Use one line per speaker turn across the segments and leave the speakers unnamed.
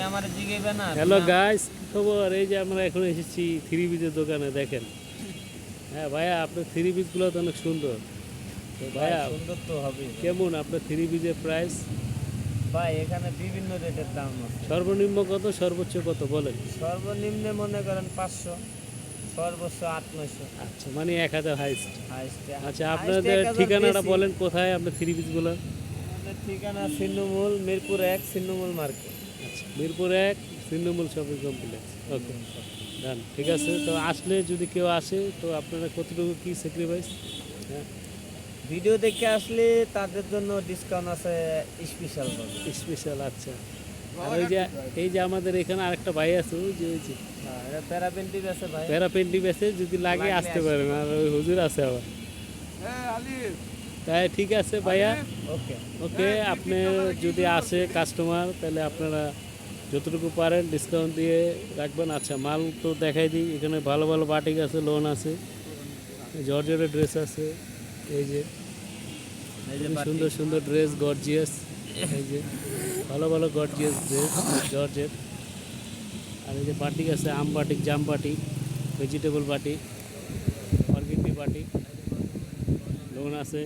আপনি আমার জিগাইবেন না।
হ্যালো গাইস, খবর? এই যে আমরা এখন এসেছি থ্রি পিসের দোকানে। দেখেন, হ্যাঁ ভাইয়া, আপনার থ্রি পিসগুলো তো অনেক সুন্দর। তো
ভাই
ভাইয়া,
সুন্দর তো হবে।
কেমন আপনার থ্রি পিসের প্রাইস?
ভাই এখানে বিভিন্ন রেটের দাম আছে।
সর্বনিম্ন কত, সর্বোচ্চ কত বলেন?
সর্বনিম্নে মনে করেন 500, সর্বোচ্চ 800-900।
আচ্ছা, মানে 1000 হাইস্ট।
হাইস্টে
আচ্ছা,
হাইস্টে
আপনাদের
1000
ঠিকানাটা
বেশি।
বলেন, কোথায় আপনার থ্রি পিসগুলো?
আমাদের ঠিকানা ছিন্নমূল, মিরপুর 1, ছিন্নমূল মার্কেট।
আচ্ছা, মিরপুর 1, ছিন্নমূল শপিং কমপ্লেক্স। ওকে, ডান, ঠিক আছে। তো আসলে যদি কেউ আসে, তো আপনারা কতটুকু কি স্যাক্রিফাইস? হ্যাঁ,
ভিডিও দেখে আসলে তাদের জন্য ডিসকাউন্ট আছে স্পেশাল ভাবে।
স্পেশাল। আচ্ছা, আর ওই যে এই যে আমাদের এখানে আরেকটা ভাই আছে, ওই যে
হ্যাঁ, এটা প্যারাপেন্টিভ আছে ভাই।
প্যারাপেন্টি বেসে যদি লাগে
লাগলে
আসতে
আসবে।
পারেন। আর ওই হুজুর আছে আবার। তাই ঠিক আছে ভাইয়া,
ওকে।
ওকে। আপনি যদি আসে কাস্টমার, তাহলে আপনারা যতটুকু পারেন ডিসকাউন্ট দিয়ে রাখবেন। আচ্ছা, মাল তো দেখাই দিই। এখানে ভালো ভালো বাটিক আছে, লোন আছে, জর্জেটের ড্রেস আছে। এই যে
এই যে
খুবই সুন্দর সুন্দর ড্রেস, গর্জিয়াস। এই যে ভালো ভালো গর্জিয়াস ড্রেস, জর্জেট। আর এই যে বাটিক আছে, আম বাটিক, জাম batik, vegetable batik, organdie batik, loan আছে,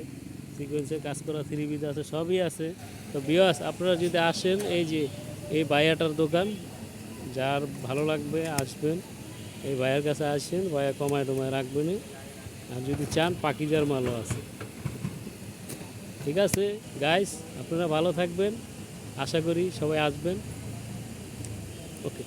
সিকোয়েন্সের কাজ করা থ্রি পিস আছে, সবই আছে। তো বিয়াস, আপনারা যদি আসেন, এই যে এই ভাইয়াটার দোকান, যার ভালো লাগবে আসবেন, এই ভাইয়ের কাছে আসেন, ভাইয়া কমায় টমায় রাখবেন। আর যদি চান, পাকিজার মালও আছে। ঠিক আছে গাইস, আপনারা ভালো থাকবেন, আশা করি সবাই আসবেন। ওকে।